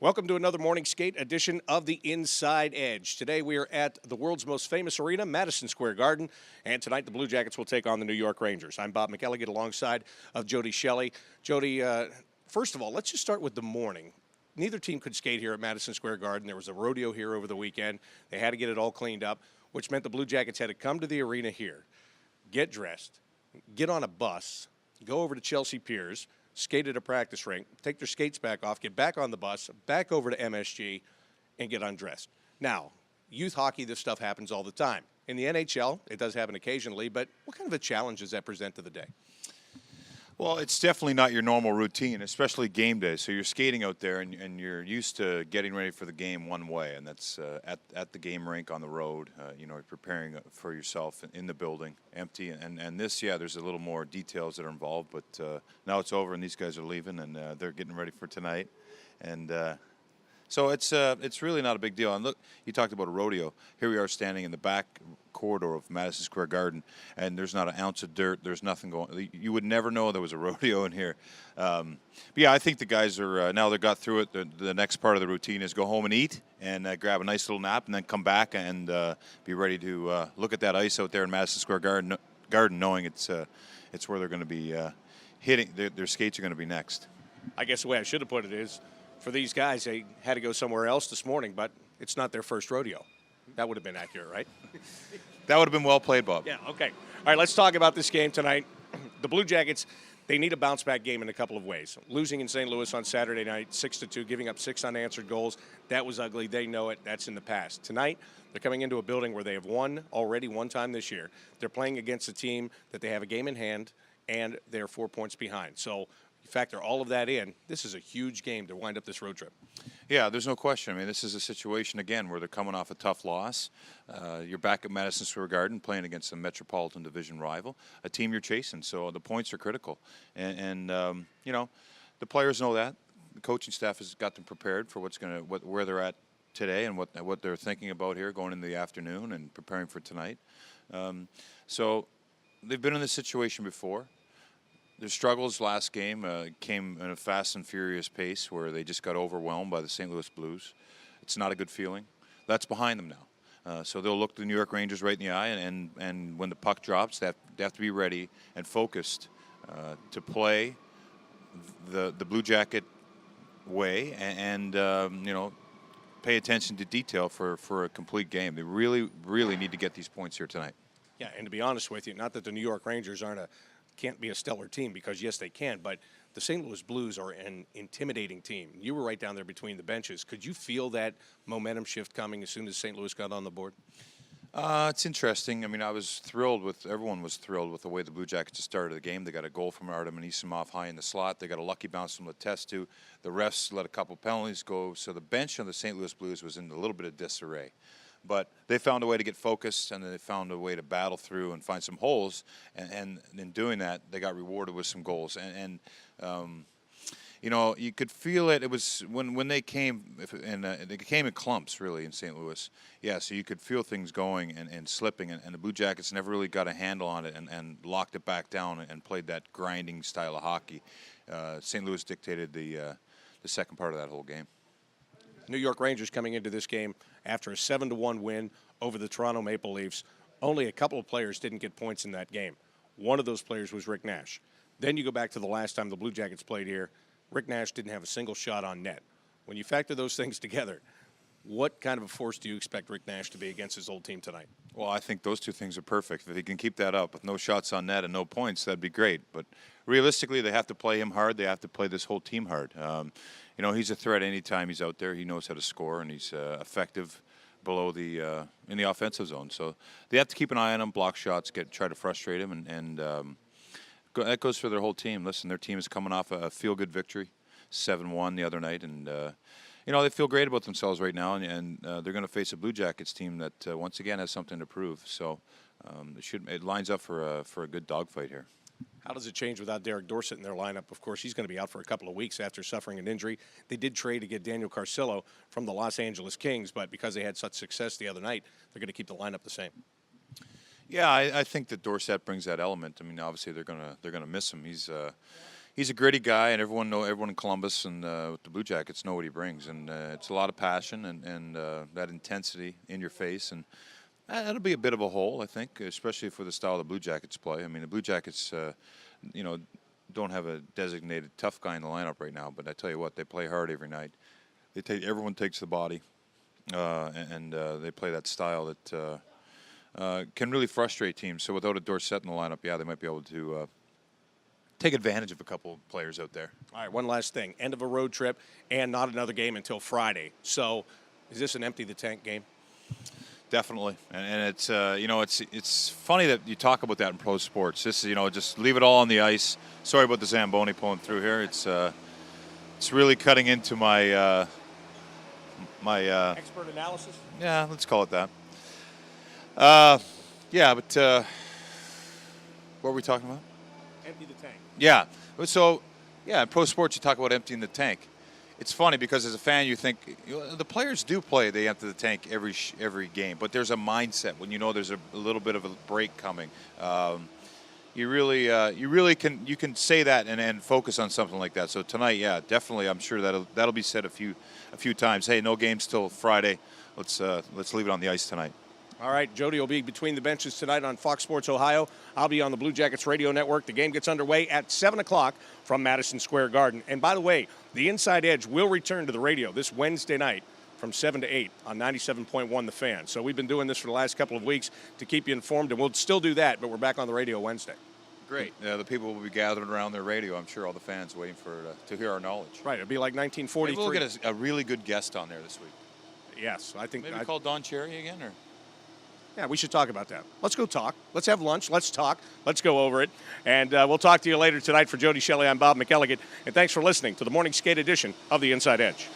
Welcome to another morning skate edition of the Inside Edge. Today we are at the world's most famous arena, Madison Square Garden, and tonight the Blue Jackets will take on the New York Rangers. I'm Bob McElligott alongside of Jody Shelley. Jody, first of all, let's just start with the morning. Neither team could skate here at Madison Square Garden. There was a rodeo here over the weekend. They had to get it all cleaned up, which meant the Blue Jackets had to come to the arena here, get dressed, get on a bus, go over to Chelsea Piers, skate at a practice rink, take their skates back off, get back on the bus, back over to MSG, and get undressed. Now, youth hockey, this stuff happens all the time. In the NHL, it does happen occasionally, but what kind of a challenge does that present to the day? Well, it's definitely not your normal routine, especially game day. So you're skating out there, and you're used to getting ready for the game one way, and that's at the game rink on the road. You're preparing for yourself in the building, empty. And this, there's a little more details that are involved, but now it's over, and these guys are leaving, and they're getting ready for tonight. And so it's really not a big deal. And look, you talked about a rodeo. Here we are standing in the back corridor of Madison Square Garden, and there's not an ounce of dirt. There's nothing going. You would never know there was a rodeo in here. But I think the guys are now they got through it. The next part of the routine is go home and eat and grab a nice little nap, and then come back and be ready to look at that ice out there in Madison Square Garden, knowing it's where they're going to be hitting. Their skates are going to be next. I guess the way I should have put it is, for these guys, they had to go somewhere else this morning, but it's not their first rodeo. That would have been accurate, right? That would have been well played, Bob. Yeah, okay. All right, let's talk about this game tonight. The Blue Jackets, they need a bounce-back game in a couple of ways. Losing in St. Louis on Saturday night, 6-2, giving up 6 unanswered goals. That was ugly. They know it. That's in the past. Tonight, they're coming into a building where they have won already one time this year. They're playing against a team that they have a game in hand, and they're 4 points behind. So you factor all of that in, this is a huge game to wind up this road trip. Yeah, there's no question. I mean, this is a situation, again, where they're coming off a tough loss. You're back at Madison Square Garden playing against a Metropolitan Division rival, a team you're chasing, so the points are critical. And the players know that. The coaching staff has got them prepared for where they're at today and what they're thinking about here going into the afternoon and preparing for tonight. So they've been in this situation before. Their struggles last game came in a fast and furious pace where they just got overwhelmed by the St. Louis Blues. It's not a good feeling. That's behind them now. So they'll look the New York Rangers right in the eye, and when the puck drops, they have to be ready and focused to play the Blue Jacket way and pay attention to detail for a complete game. They really, really need to get these points here tonight. Yeah, and to be honest with you, not that the New York Rangers can't be a stellar team, because yes, they can, but the St. Louis Blues are an intimidating team. You were right down there between the benches. Could you feel that momentum shift coming as soon as St. Louis got on the board? It's interesting. I mean, everyone was thrilled with the way the Blue Jackets just started the game. They got a goal from Artem Anisimov high in the slot. They got a lucky bounce from Letestu. The refs let a couple penalties go, so the bench on the St. Louis Blues was in a little bit of disarray. But they found a way to get focused, and they found a way to battle through and find some holes. And in doing that, they got rewarded with some goals. You could feel it. It was when they came, they came in clumps, really, in St. Louis. Yeah, so you could feel things going and slipping, and the Blue Jackets never really got a handle on it and locked it back down and played that grinding style of hockey. St. Louis dictated the second part of that whole game. New York Rangers coming into this game after a 7-1 win over the Toronto Maple Leafs. Only a couple of players didn't get points in that game. One of those players was Rick Nash. Then you go back to the last time the Blue Jackets played here. Rick Nash didn't have a single shot on net. When you factor those things together, what kind of a force do you expect Rick Nash to be against his old team tonight? Well, I think those two things are perfect. If he can keep that up with no shots on net and no points, that'd be great. But realistically, they have to play him hard. They have to play this whole team hard. He's a threat anytime he's out there. He knows how to score, and he's effective below in the offensive zone. So they have to keep an eye on him, block shots, try to frustrate him, and that goes for their whole team. Listen, their team is coming off a feel-good victory, 7-1 the other night, and they feel great about themselves right now, and they're going to face a Blue Jackets team that once again has something to prove. So it lines up for a good dogfight here. How does it change without Derek Dorsett in their lineup? Of course, he's going to be out for a couple of weeks after suffering an injury. They did trade to get Daniel Carcillo from the Los Angeles Kings, but because they had such success the other night, they're going to keep the lineup the same. Yeah, I think that Dorsett brings that element. I mean, obviously they're gonna miss him. he's a gritty guy, and everyone in Columbus and with the Blue Jackets know what he brings, and it's a lot of passion and that intensity in your face, and that'll be a bit of a hole, I think, especially for the style the Blue Jackets play. I mean, the Blue Jackets, don't have a designated tough guy in the lineup right now, but I tell you what, they play hard every night. Everyone takes the body, and they play that style that can really frustrate teams. So without a Dorsett in the lineup, yeah, they might be able to take advantage of a couple of players out there. All right, one last thing. End of a road trip and not another game until Friday. So is this an empty the tank game? Definitely, and it's it's funny that you talk about that in pro sports. This is just leave it all on the ice. Sorry about the Zamboni pulling through here. It's really cutting into my Expert analysis. Yeah, let's call it that. Yeah, but what were we talking about? Empty the tank. Yeah, so in pro sports you talk about emptying the tank. It's funny because as a fan, you think the players do play. They empty the tank every game, but there's a mindset when there's a little bit of a break coming. You really can say that and focus on something like that. So tonight, yeah, definitely, I'm sure that'll be said a few times. Hey, no games till Friday. Let's leave it on the ice tonight. All right, Jody will be between the benches tonight on Fox Sports Ohio. I'll be on the Blue Jackets radio network. The game gets underway at 7 o'clock from Madison Square Garden. And by the way, the Inside Edge will return to the radio this Wednesday night from 7 to 8 on 97.1 The Fan. So we've been doing this for the last couple of weeks to keep you informed, and we'll still do that, but we're back on the radio Wednesday. Great. The people will be gathered around their radio. I'm sure all the fans waiting to hear our knowledge. Right, it'll be like 1943. Maybe we'll get a really good guest on there this week. Yes, I think. Maybe call Don Cherry again, or? Yeah, we should talk about that. Let's go talk. Let's have lunch. Let's talk. Let's go over it. And we'll talk to you later tonight. For Jody, Shelley, I'm Bob McElligott. And thanks for listening to the Morning Skate edition of the Inside Edge.